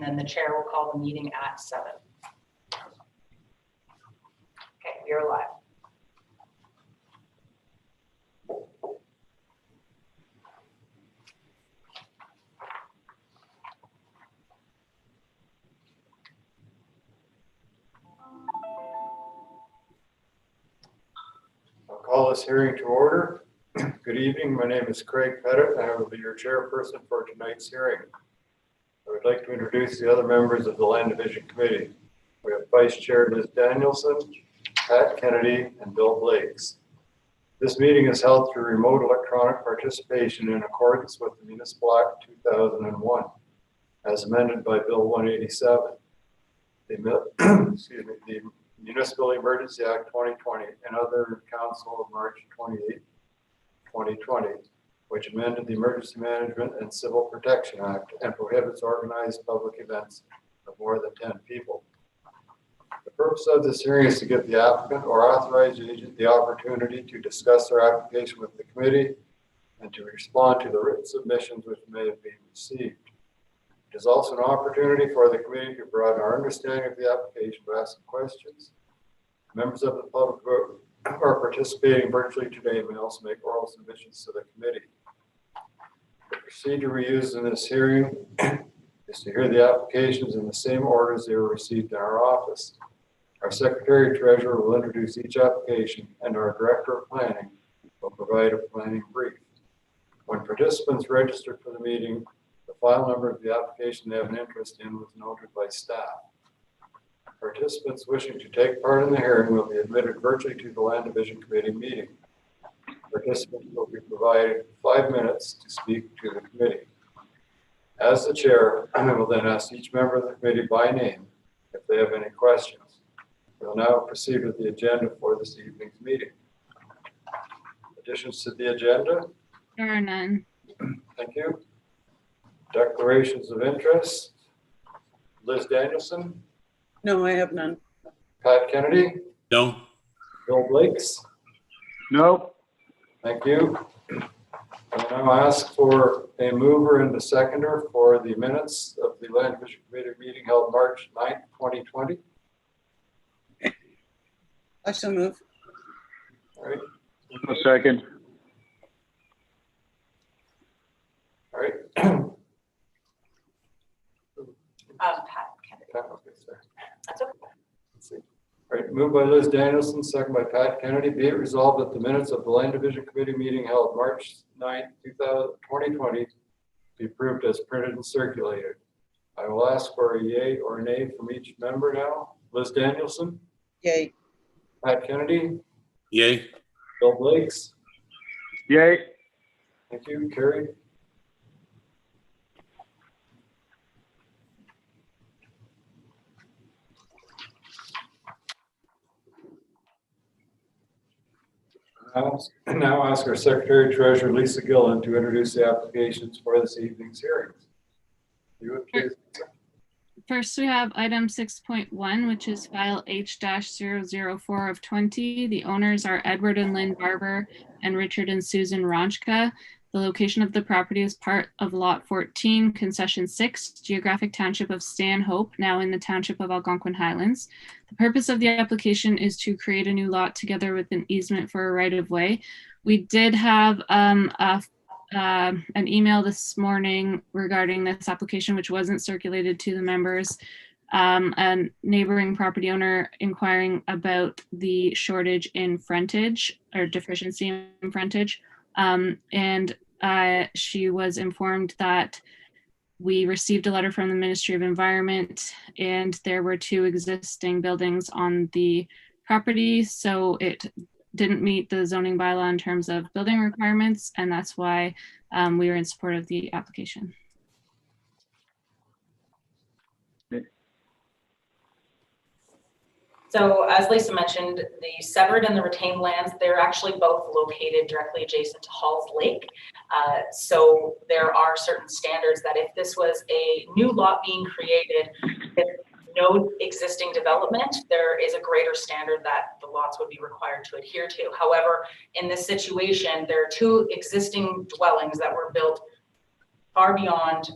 and then the chair will call the meeting at 7. Okay, we are live. I'll call this hearing to order. Good evening. My name is Craig Pettit. I will be your chairperson for tonight's hearing. I would like to introduce the other members of the Land Division Committee. We have Vice Chair Liz Danielson, Pat Kennedy, and Bill Blakes. This meeting is held through remote electronic participation in accordance with the Municipal Act 2001, as amended by Bill 187. The Municipal Emergency Act 2020 and other Council of March 28, 2020, which amended the Emergency Management and Civil Protection Act and prohibits organized public events of more than 10 people. The purpose of this hearing is to give the applicant or authorized agent the opportunity to discuss their application with the committee and to respond to the written submissions which may have been received. It is also an opportunity for the committee to broaden our understanding of the application by asking questions. Members of the public who are participating virtually today may also make oral submissions to the committee. The procedure we use in this hearing is to hear the applications in the same order as they were received in our office. Our Secretary Treasurer will introduce each application, and our Director of Planning will provide a planning brief. When participants registered for the meeting, the file number of the application they have an interest in was noted by staff. Participants wishing to take part in the hearing will be admitted virtually to the Land Division Committee meeting. Participants will be provided 5 minutes to speak to the committee. As the chair, I will then ask each member of the committee by name if they have any questions. We will now proceed with the agenda for this evening's meeting. Additions to the agenda? There are none. Thank you. Declarations of interest. Liz Danielson? No, I have none. Pat Kennedy? No. Bill Blakes? No. Thank you. I now ask for a mover and a seconder for the minutes of the Land Division Committee meeting held March 9th, 2020. I shall move. All right. A second. All right. Pat Kennedy. Okay, sorry. That's okay. Let's see. All right, moved by Liz Danielson, second by Pat Kennedy. Be it resolved that the minutes of the Land Division Committee meeting held March 9th, 2020 be approved as printed and circulated. I will ask for a yay or a nay from each member now. Liz Danielson, Yay. Pat Kennedy, Yay. Bill Blakes. Yay. Thank you, carried. Now ask our Secretary Treasurer Lisa Gillen to introduce the applications for this evening's hearings. You would please. First, we have item 6.1, which is file H-004 of 20. The owners are Edward and Lynn Barber and Richard and Susan Ronchka. The location of the property is part of Lot 14, Concession 6, Geographic Township of Stanhope, now in the Township of Algonquin Highlands. The purpose of the application is to create a new lot together with an easement for a right-of-way. We did have an email this morning regarding this application, which wasn't circulated to the members. A neighboring property owner inquiring about the shortage in frontage or deficiency in frontage. And she was informed that we received a letter from the Ministry of Environment and there were 2 existing buildings on the property. So it didn't meet the zoning bylaw in terms of building requirements. And that's why we were in support of the application. So as Lisa mentioned, the severed and the retained lands, they're actually both located directly adjacent to Halls Lake. So there are certain standards that if this was a new lot being created, with no existing development, there is a greater standard that the lots would be required to adhere to. However, in this situation, there are 2 existing dwellings that were built far beyond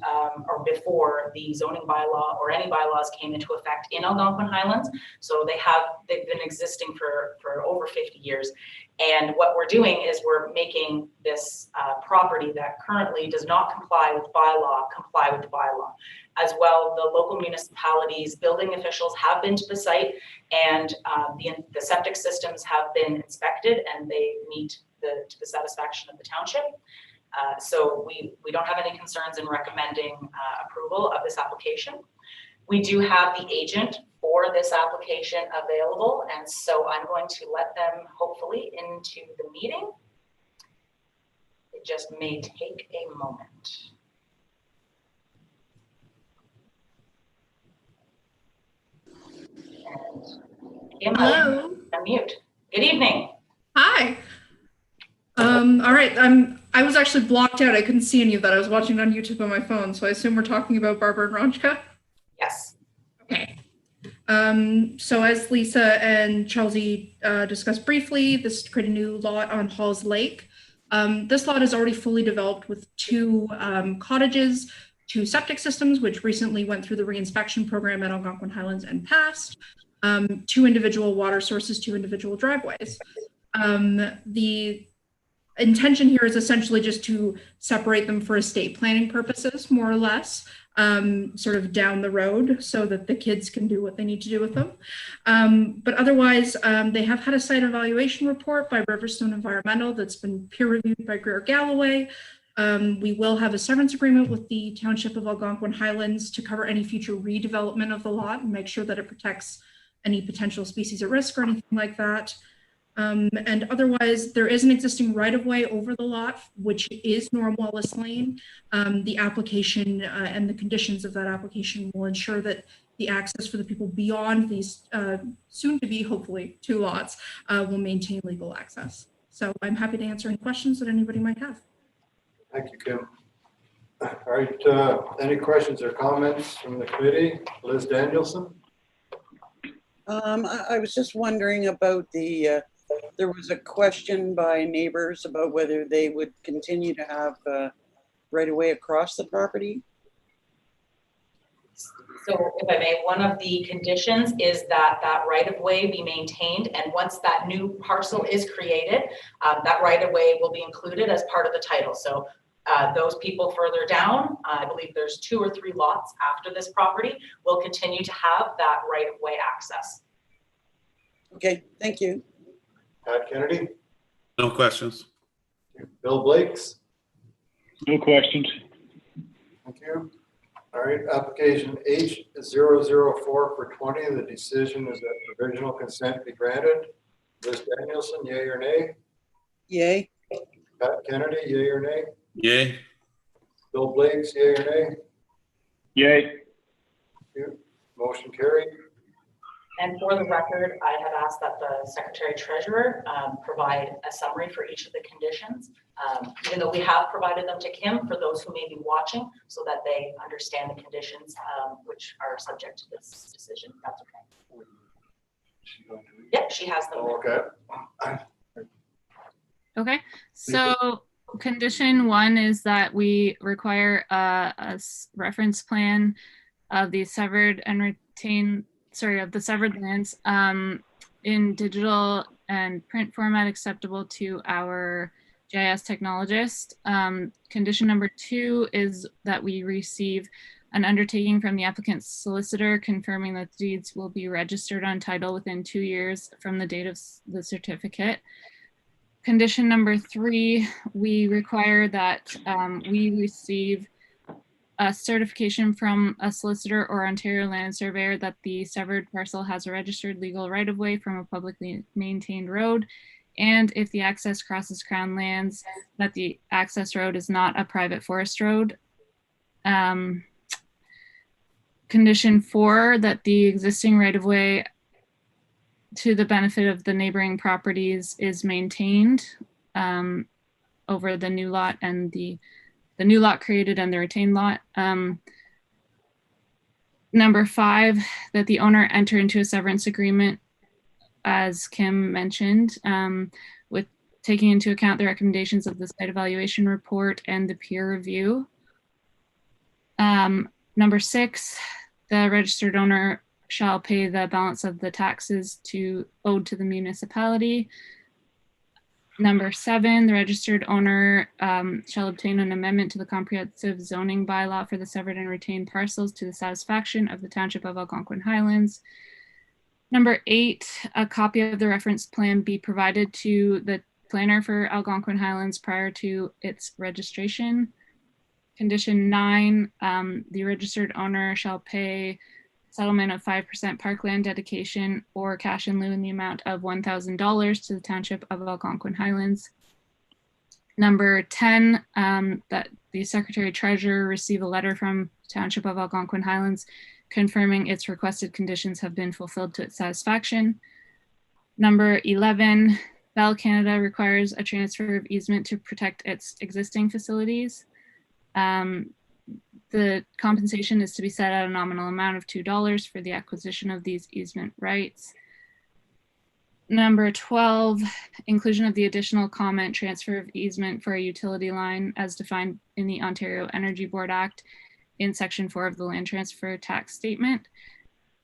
or before the zoning bylaw or any bylaws came into effect in Algonquin Highlands. So they've been existing for over 50 years. And what we're doing is we're making this property that currently does not comply with the bylaw. As well, the local municipalities, building officials have been to the site, and the septic systems have been inspected, and they meet to the satisfaction of the township. So we don't have any concerns in recommending approval of this application. We do have the agent for this application available, and so I'm going to let them hopefully into the meeting. It just may take a moment. And Hello. unmute. Good evening. Hi. All right. I was actually blocked out. I couldn't see any of that. I was watching it on YouTube on my phone, so I assume we're talking about Barbara and Ronchka. Yes. Okay. So as Lisa and Chelsea discussed briefly, this is to create a new lot on Halls Lake. This lot is already fully developed with 2 cottages, 2 septic systems, which recently went through the reinspection program at Algonquin Highlands and passed, 2 individual water sources, 2 individual driveways. The intention here is essentially just to separate them for estate planning purposes, more or less, sort of down the road so that the kids can do what they need to do with them. But otherwise, they have had a site evaluation report by Riverstone Environmental that's been peer reviewed by Greer Galloway. We will have a severance agreement with the Township of Algonquin Highlands to cover any future redevelopment of the lot and make sure that it protects any potential species at risk or anything like that. And otherwise, there is an existing right-of-way over the lot, which is Norm Wallace Lane. The application and the conditions of that application will ensure that the access for the people beyond these soon-to-be, hopefully, 2 lots will maintain legal access. So I'm happy to answer any questions that anybody might have. Thank you, Kim. All right, any questions or comments from the committee? Liz Danielson? I was just wondering about there was a question by neighbors about whether they would continue to have right of way across the property. So if I may, one of the conditions is that that right-of-way be maintained, and once that new parcel is created, that right-of-way will be included as part of the title. So those people further down, I believe there's 2 or 3 lots after this property, will continue to have that right-of-way access. Okay, thank you. Pat Kennedy? No questions. Bill Blakes? No questions. Thank you. All right, application H004 for 20, the decision is that provisional consent be granted. Liz Danielson, yea or nay? Yay. Pat Kennedy, yea or nay? Yay. Bill Blakes, yea or nay? Yay. Motion carried. And for the record, I have asked that the Secretary Treasurer provide a summary for each of the conditions, even though we have provided them to Kim for those who may be watching so that they understand the conditions which are subject to this decision. That's okay. Yep, she has them. Oh, okay. Okay, so condition 1 is that we require a reference plan of the severed and retained, of the severed lands in digital and print format acceptable to our GIS technologist. Condition number 2 is that we receive an undertaking from the applicant's solicitor confirming that the deeds will be registered on title within 2 years from the date of the certificate. Condition number 3, we require that we receive a certification from a solicitor or Ontario land surveyor that the severed parcel has a registered legal right-of-way from a publicly maintained road. And if the access crosses Crown lands, that the access road is not a private forest road. Condition 4, that the existing right-of-way to the benefit of the neighboring properties is maintained over the new lot and the new lot created and the retained lot. Number 5, that the owner enter into a severance agreement, as Kim mentioned, with taking into account the recommendations of the site evaluation report and the peer review. Number 6, the registered owner shall pay the balance of the taxes owed to the municipality. Number 7, the registered owner shall obtain an amendment to the comprehensive zoning bylaw for the severed and retained parcels to the satisfaction of the Township of Algonquin Highlands. Number 8, a copy of the reference plan be provided to the planner for Algonquin Highlands prior to its registration. Condition 9, the registered owner shall pay settlement of 5% parkland dedication or cash in lieu in the amount of $1,000 to the Township of Algonquin Highlands. Number 10, that the Secretary Treasurer receive a letter from Township of Algonquin Highlands confirming its requested conditions have been fulfilled to its satisfaction. Number 11, Bell Canada requires a transfer of easement to protect its existing facilities. The compensation is to be set at a nominal amount of $2 for the acquisition of these easement rights. Number 12, inclusion of the additional comment transfer of easement for a utility line as defined in the Ontario Energy Board Act in Section 4 of the Land Transfer Tax Statement.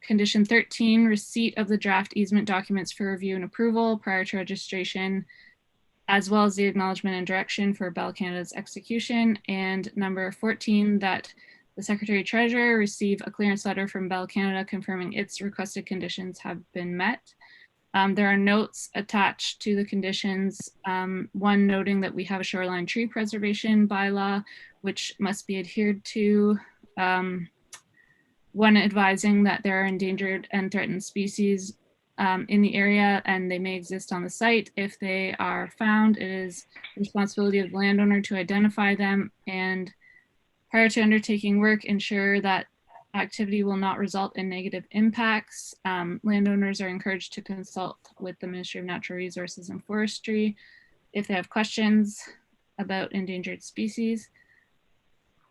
Condition 13, receipt of the draft easement documents for review and approval prior to registration, as well as the acknowledgement and direction for Bell Canada's execution. And number 14, that the Secretary Treasurer receive a clearance letter from Bell Canada confirming its requested conditions have been met. There are notes attached to the conditions, one noting that we have a shoreline tree preservation bylaw, which must be adhered to. One advising that there are endangered and threatened species in the area and they may exist on the site. If they are found, it is the responsibility of the landowner to identify them and prior to undertaking work, ensure that activity will not result in negative impacts. Landowners are encouraged to consult with the Ministry of Natural Resources and Forestry if they have questions about endangered species.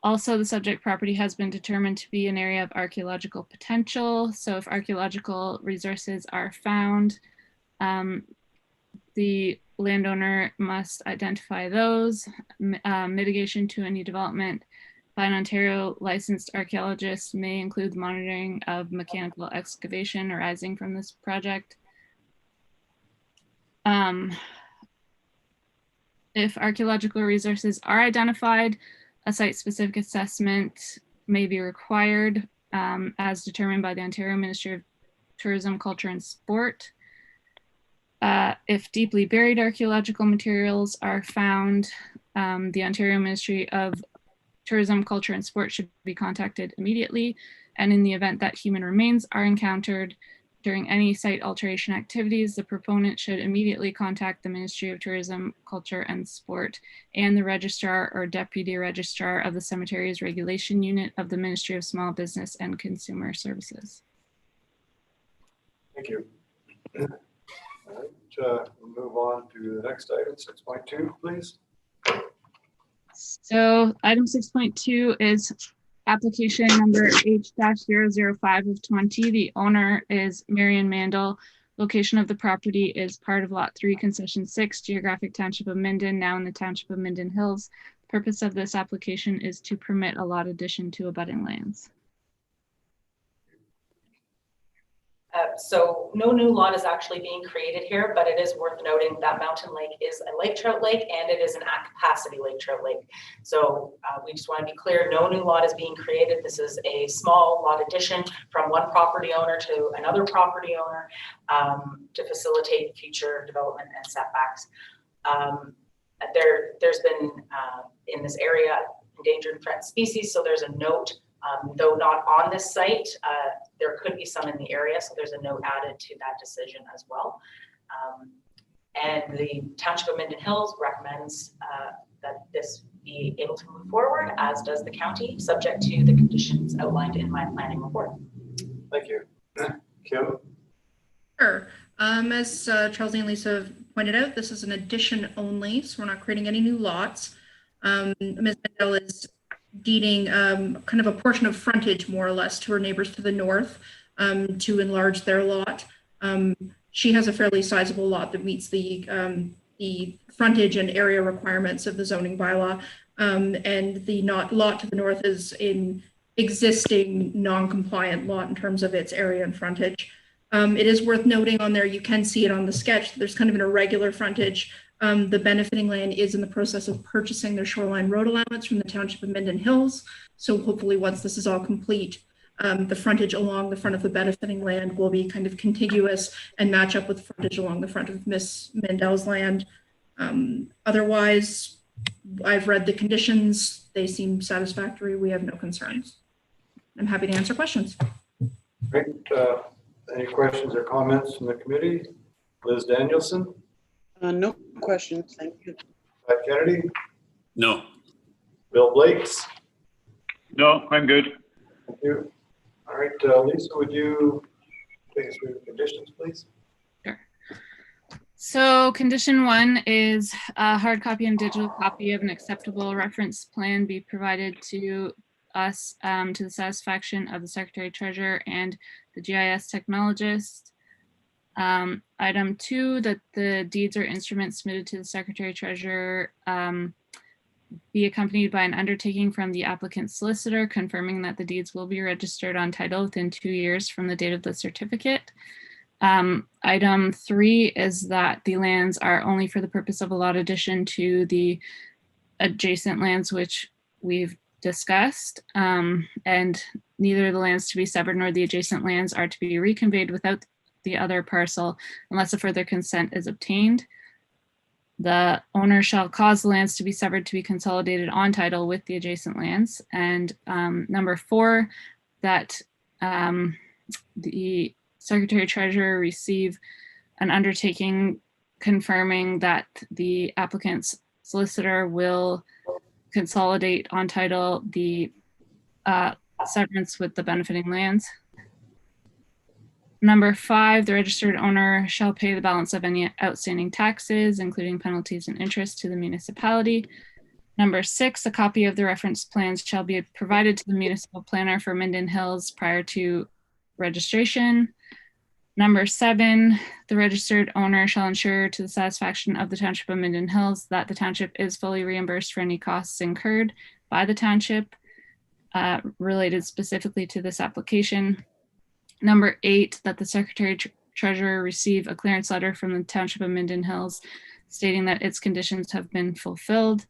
Also, the subject property has been determined to be an area of archaeological potential. So if archaeological resources are found, the landowner must identify those. Mitigation to any development by an Ontario licensed archaeologist may include the monitoring of mechanical excavation arising from this project. If archaeological resources are identified, a site-specific assessment may be required as determined by the Ontario Ministry of Tourism, Culture and Sport. If deeply buried archaeological materials are found, the Ontario Ministry of Tourism, Culture and Sport should be contacted immediately. And in the event that human remains are encountered during any site alteration activities, the proponent should immediately contact the Ministry of Tourism, Culture and Sport and the Registrar or Deputy Registrar of the Cemeteries Regulation Unit of the Ministry of Small Business and Consumer Services. Thank you. All right, we'll move on to the next item, 6.2, please. So item 6.2 is application number H-005 of 20. The owner is Marion Mandel. Location of the property is part of Lot 3, Concession 6, Geographic Township of Minden, now in the Township of Minden Hills. The purpose of this application is to permit a lot addition to abutting lands. So no new lot is actually being created here, but it is worth noting that Mountain Lake is a lake trout lake and it is an at capacity lake trout lake. So we just want to be clear, no new lot is being created. This is a small lot addition from one property owner to another property owner to facilitate future development and setbacks. There's been in this area endangered and threatened species, so there's a note. Though not on this site, there could be some in the area, so there's a note added to that decision as well. And the Township of Minden Hills recommends that this be able to move forward, as does the county, subject to the conditions outlined in my planning report. Thank you. Kim? Sure. As Charles and Lisa pointed out, this is an addition only, so we're not creating any new lots. Ms. Mandel is deeding kind of a portion of frontage, more or less, to her neighbors to the north to enlarge their lot. She has a fairly sizable lot that meets the frontage and area requirements of the zoning bylaw. and the lot to the north is in existing non-compliant lot in terms of its area and frontage. It is worth noting on there, you can see it on the sketch, there's kind of an irregular frontage. The benefiting land is in the process of purchasing their shoreline road allowance from the Township of Minden Hills. So hopefully once this is all complete, the frontage along the front of the benefiting land will be kind of contiguous and match up with frontage along the front of Miss Mandel's land. Otherwise, I've read the conditions. They seem satisfactory. We have no concerns. I'm happy to answer questions. Great. Any questions or comments from the committee? Liz Danielson, No questions, thank you. Pat Kennedy, No. Bill Blakes. No, I'm good. Thank you. All right, Lisa, would you take us through the conditions, please? So condition 1 is a hard copy and digital copy of an acceptable reference plan be provided to us to the satisfaction of the Secretary Treasurer and the GIS technologist. Item 2, that the deeds or instruments submitted to the Secretary Treasurer be accompanied by an undertaking from the applicant's solicitor confirming that the deeds will be registered on title within 2 years from the date of the certificate. Item 3 is that the lands are only for the purpose of a lot addition to the adjacent lands which we've discussed, and neither of the lands to be severed nor the adjacent lands are to be reconveyed without the other parcel unless a further consent is obtained. The owner shall cause the lands to be severed to be consolidated on title with the adjacent lands. And number 4, that the Secretary Treasurer receive an undertaking confirming that the applicant's solicitor will consolidate on title the severance with the benefiting lands. Number 5, the registered owner shall pay the balance of any outstanding taxes, including penalties and interest, to the municipality. Number 6, a copy of the reference plans shall be provided to the municipal planner for Minden Hills prior to registration. Number 7, the registered owner shall ensure to the satisfaction of the Township of Minden Hills that the township is fully reimbursed for any costs incurred by the township related specifically to this application. Number 8, that the Secretary Treasurer receive a clearance letter from the Township of Minden Hills stating that its conditions have been fulfilled.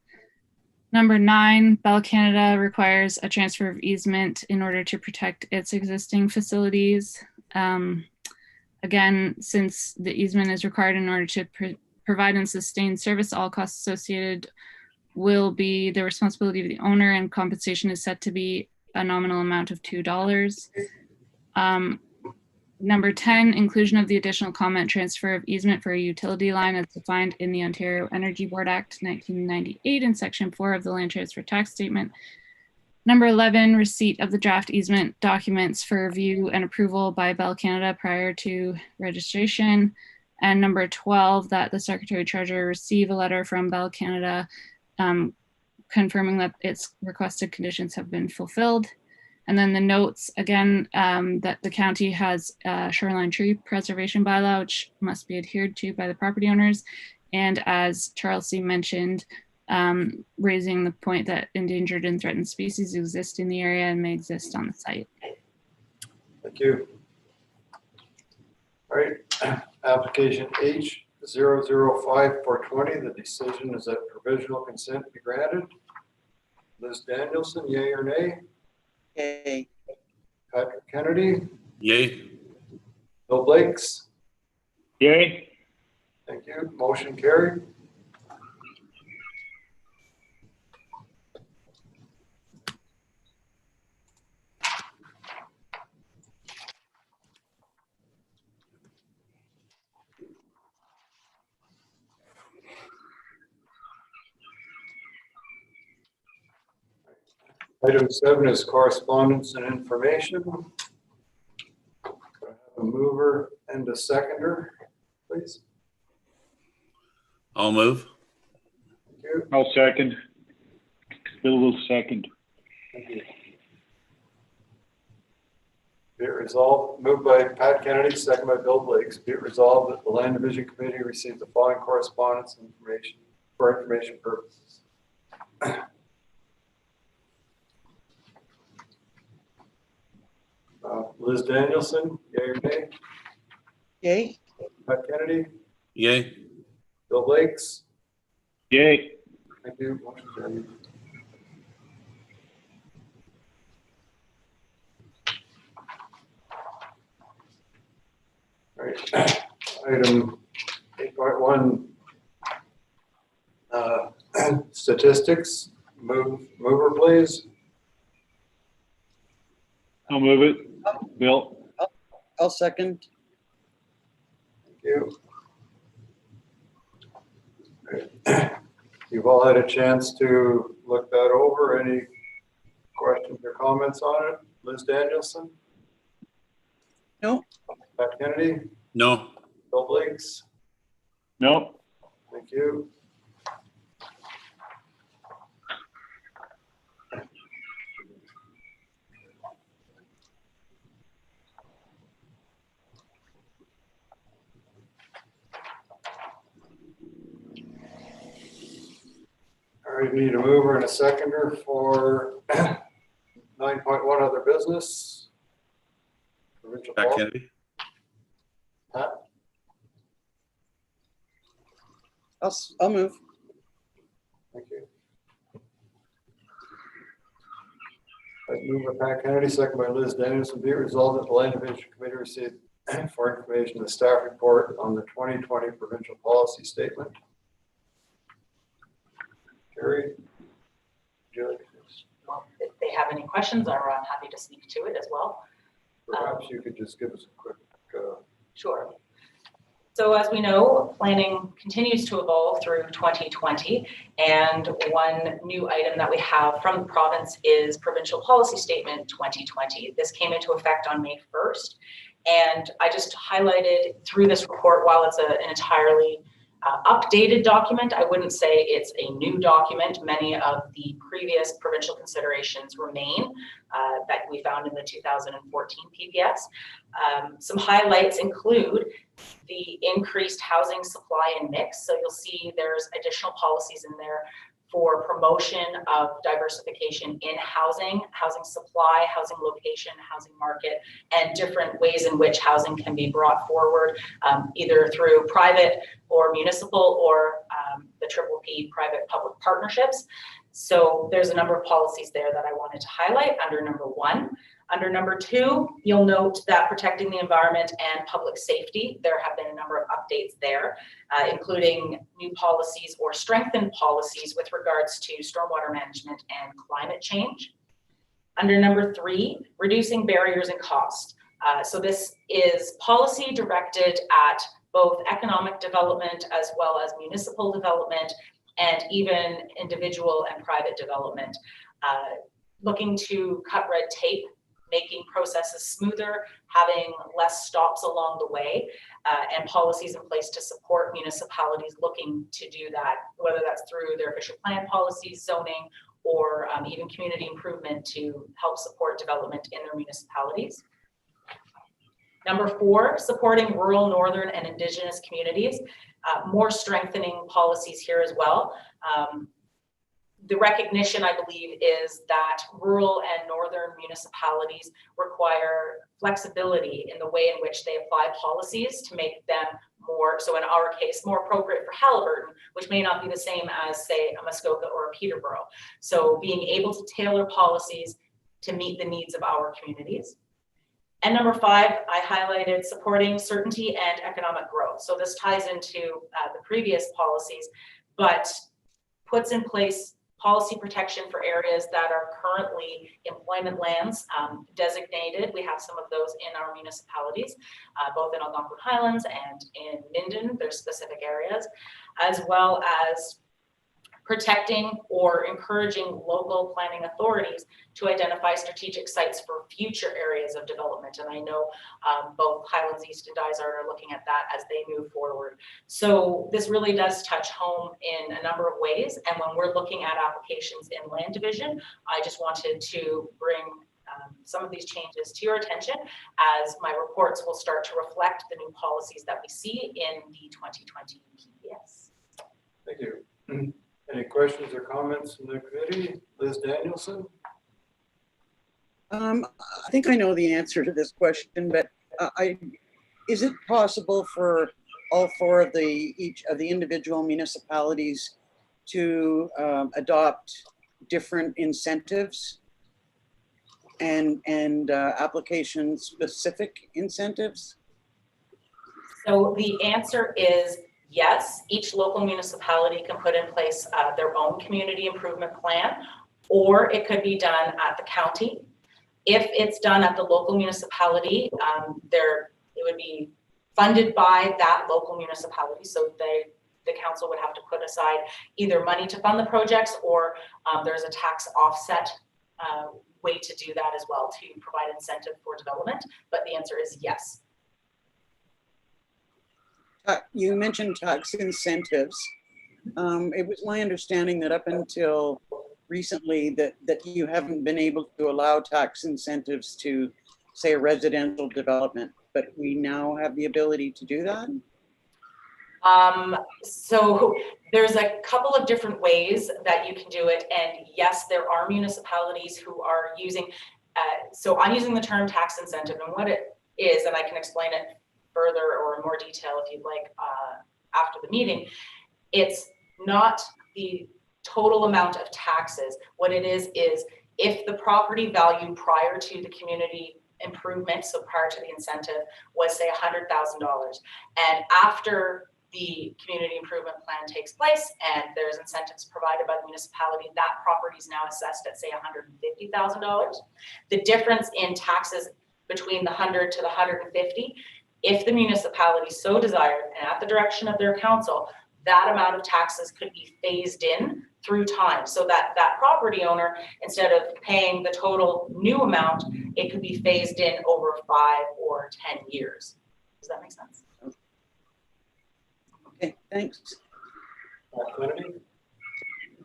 Number 9, Bell Canada requires a transfer of easement in order to protect its existing facilities. Again, since the easement is required in order to provide and sustain service, all costs associated will be the responsibility of the owner, and compensation is set to be a nominal amount of $2. Number 10, inclusion of the additional comment transfer of easement for a utility line as defined in the Ontario Energy Board Act 1998 in Section 4 of the Land Transfer Tax Statement. Number 11, receipt of the draft easement documents for review and approval by Bell Canada prior to registration. And number 12, that the Secretary Treasurer receive a letter from Bell Canada confirming that its requested conditions have been fulfilled. And then the notes, again, that the county has a shoreline tree preservation bylaw, which must be adhered to by the property owners. And as Charles C. mentioned, raising the point that endangered and threatened species exist in the area and may exist on the site. Thank you. All right, application H005420, the decision is that provisional consent be granted. Liz Danielson, yay or nay? Yay. Patrick Kennedy, Yay. Bill Blakes, Yay. thank you, motion carried. Item 7 is correspondence and information. Do I have a mover and a seconder, please? I'll move. Thank you. I'll second. Bill will second. Thank you. Be it resolved, moved by Pat Kennedy, second by Bill Blakes. Be it resolved that the Land Division Committee receive the following correspondence and information for information purposes. Liz Danielson, yea or nay? Yay? Pat Kennedy, Yay. Bill Lakes, Yay. thank you. Motion carried. All right, item 8.1, statistics. Mover, please. I'll move it. Bill. I'll second. Thank you. You've all had a chance to look that over. Any questions or comments on it? Liz Danielson? No. Pat Kennedy? No. Bill Lakes? No. Thank you. All right, we need a mover and a seconder for 9.1 other business. Provincial Pat policy. Kennedy. Pat? I'll move. Thank you. Mover Pat Kennedy, second by Liz Danielson. Be it resolved that the Land Division Committee received for information the staff report on the 2020 provincial policy statement. Carrie, would you like to Well, if they have any questions, I'm happy to speak to it as well. perhaps you could just give us a quick Sure. So as we know, planning continues to evolve through 2020, and one new item that we have from the province is Provincial Policy Statement 2020. This came into effect on May 1st, and I just highlighted through this report, while it's an entirely updated document, I wouldn't say it's a new document. Many of the previous provincial considerations remain that we found in the 2014 PPS. Some highlights include the increased housing supply and mix. So you'll see there's additional policies in there for promotion of diversification in housing, housing supply, housing location, housing market, and different ways in which housing can be brought forward, either through private or municipal or the PPP private-public partnerships. So there's a number of policies there that I wanted to highlight under number 1. Under number 2, you'll note that protecting the environment and public safety, there have been a number of updates there, including new policies or strengthened policies with regards to stormwater management and climate change. Under number 3, reducing barriers and cost. So this is policy directed at both economic development as well as municipal development and even individual and private development, looking to cut red tape, making processes smoother, having less stops along the way, and policies in place to support municipalities looking to do that, whether that's through their official plan policies, zoning, or even community improvement to help support development in their municipalities. Number 4, supporting rural, northern, and Indigenous communities. More strengthening policies here as well. The recognition, I believe, is that rural and northern municipalities require flexibility in the way in which they apply policies to make them more, so in our case, more appropriate for Haliburton, which may not be the same as, say, a Muskoka or a Peterborough. So being able to tailor policies to meet the needs of our communities. And number 5, I highlighted supporting certainty and economic growth. So this ties into the previous policies, but puts in place policy protection for areas that are currently employment lands designated. We have some of those in our municipalities, both in Algonquin Highlands and in Minden. There's specific areas, as well as protecting or encouraging local planning authorities to identify strategic sites for future areas of development. And I know both Highlands East and Dysart are looking at that as they move forward. So this really does touch home in a number of ways. And when we're looking at applications in land division, I just wanted to bring some of these changes to your attention as my reports will start to reflect the new policies that we see in the 2020 PPS. Thank you. Any questions or comments from the committee? Liz Danielson? I think I know the answer to this question, but is it possible for all four of each of the individual municipalities to adopt different incentives and application specific incentives? So the answer is yes. Each local municipality can put in place their own community improvement plan, or it could be done at the county. If it's done at the local municipality, it would be funded by that local municipality. So the council would have to put aside either money to fund the projects, or there's a tax offset way to do that as well, to provide incentive for development. But the answer is yes. You mentioned tax incentives. It was my understanding that up until recently that you haven't been able to allow tax incentives to, say, a residential development, but we now have the ability to do that? So there's a couple of different ways that you can do it. And yes, there are municipalities who are using, so I'm using the term tax incentive, and what it is, and I can explain it further or in more detail if you'd like after the meeting. It's not the total amount of taxes. What it is if the property value prior to the community improvement, so prior to the incentive, was say $100,000, and after the community improvement plan takes place and there's incentives provided by the municipality, that property is now assessed at say $150,000. The difference in taxes between the 100 to the 150, if the municipality so desired and at the direction of their council, that amount of taxes could be phased in through time, so that that property owner, instead of paying the total new amount, it could be phased in over 5 or 10 years. Does that make sense? Okay, thanks. Kennedy?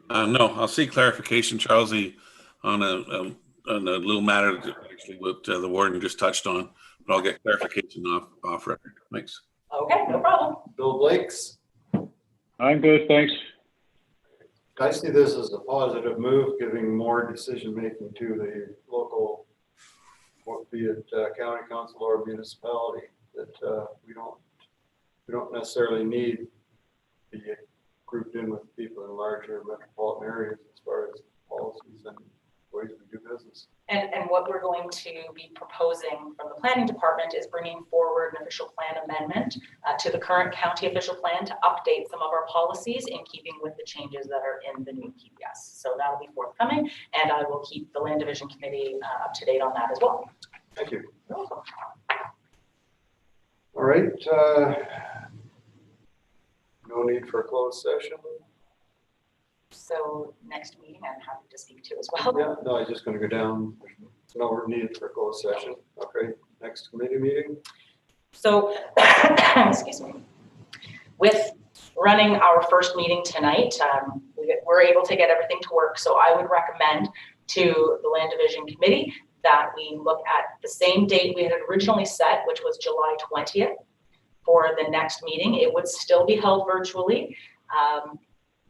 No, I'll seek clarification, Charlie, on a little matter that actually what the warden just touched on, but I'll get clarification off record. Thanks. Okay, no problem. Bill Blakes? I'm good, thanks. I see this as a positive move, giving more decision-making to the local, be it county council or municipality, that we don't necessarily need to be grouped in with people in larger metropolitan areas as far as policies and ways we do business. And what we're going to be proposing from the planning department is bringing forward an official plan amendment to the current county official plan to update some of our policies in keeping with the changes that are in the new PBS. So that'll be forthcoming, and I will keep the Land Division Committee up to date on that as well. Thank you. All right. No need for a closed session. So next meeting, I'm happy to speak to as well. Yeah, no, I'm just going to go down. There's no need for a closed session. Okay, next committee meeting. So, excuse me, with running our first meeting tonight, we're able to get everything to work. So I would recommend to the Land Division Committee that we look at the same date we had originally set, which was July 20th for the next meeting. It would still be held virtually.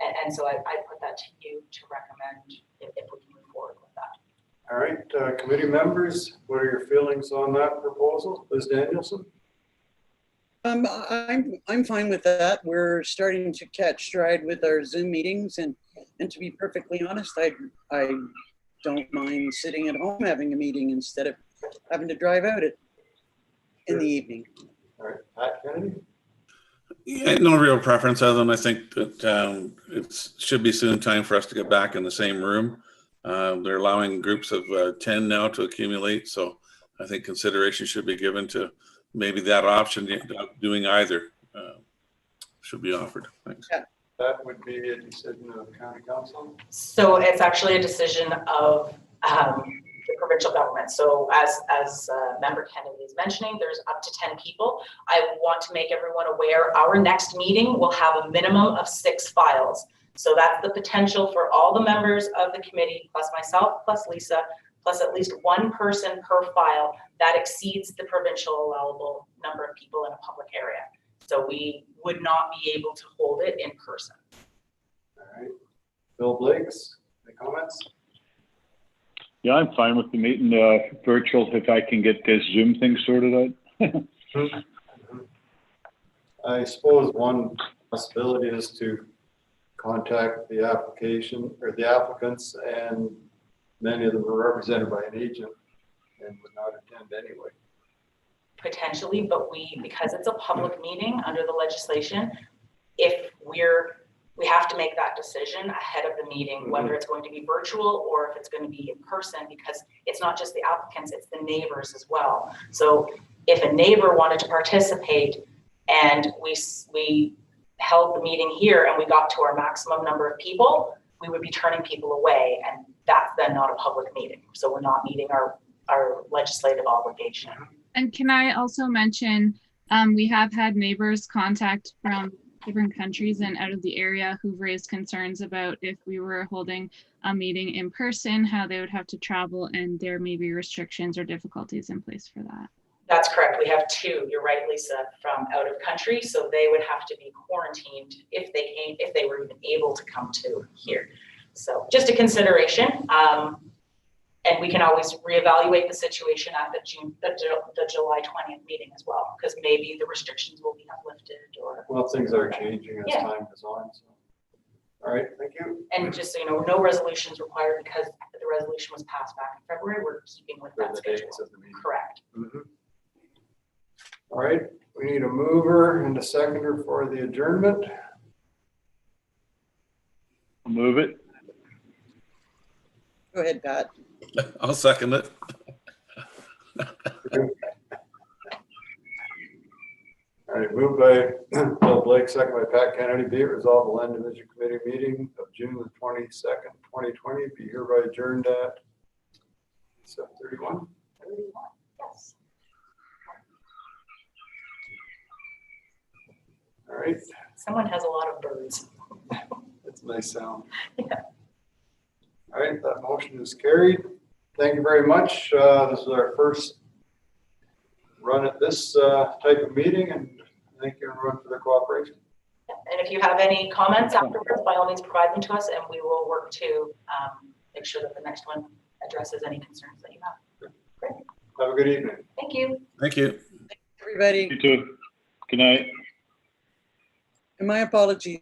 And so I put that to you to recommend if we can move forward with that. All right, committee members, what are your feelings on that proposal? Liz Danielson? I'm fine with that. We're starting to catch stride with our Zoom meetings, and to be perfectly honest, I don't mind sitting at home having a meeting instead of having to drive out in the evening. All right, Pat Kennedy? Yeah, no real preference other than I think that it should be soon time for us to get back in the same room. They're allowing groups of 10 now to accumulate, so I think consideration should be given to maybe that option. Doing either should be offered. Thanks. Yeah. That would be a decision of county council. So it's actually a decision of the provincial government. So as Member Kennedy is mentioning, there's up to 10 people. I want to make everyone aware our next meeting will have a minimum of 6 files. So that's the potential for all the members of the committee, plus myself, plus Lisa, plus at least one person per file that exceeds the provincial allowable number of people in a public area. So we would not be able to hold it in person. All right, Bill Blakes, any comments? Yeah, I'm fine with the meeting, virtual, if I can get this Zoom thing sorted out. I suppose one possibility is to contact the application or the applicants, and many of them are represented by an agent and would not attend anyway. Potentially, but because it's a public meeting under the legislation, if we have to make that decision ahead of the meeting, whether it's going to be virtual or if it's going to be in person, because it's not just the applicants, it's the neighbors as well. So if a neighbor wanted to participate and we held the meeting here and we got to our maximum number of people, we would be turning people away, and that's then not a public meeting. So we're not meeting our legislative obligation. And can I also mention, we have had neighbors contact from different countries and out of the area who've raised concerns about if we were holding a meeting in person, how they would have to travel, and there may be restrictions or difficulties in place for that. That's correct. We have two, you're right, Lisa, from out of country. So they would have to be quarantined if they were even able to come to here. So just a consideration. And we can always reevaluate the situation at the July 20th meeting as well, because maybe the restrictions will be uplifted or. Well, things are changing as Yeah. time goes on. So. All right, thank you. And just so you know, no resolutions required because the resolution was passed back in February. We're keeping with For that the schedule. dates of the meeting. Correct. All right, we need a mover and a seconder for the adjournment. Move it. Go ahead, Pat. I'll second it. All right, moved by Bill Blake, second by Pat Kennedy. Be it resolved, the Land Division Committee meeting of June the 22nd, 2020 be hereby adjourned at 7:31. Yes. All right, Someone has a lot of birds. that's a nice sound. Yeah. All right, that motion is carried. Thank you very much. This is our first run at this type of meeting, and thank you everyone for their cooperation. And if you have any comments afterwards, by all means, provide them to us and we will work to make sure that the next one addresses any concerns that you have. Have a good evening. Thank you. Thank you. Everybody, You too. Good night. and my apologies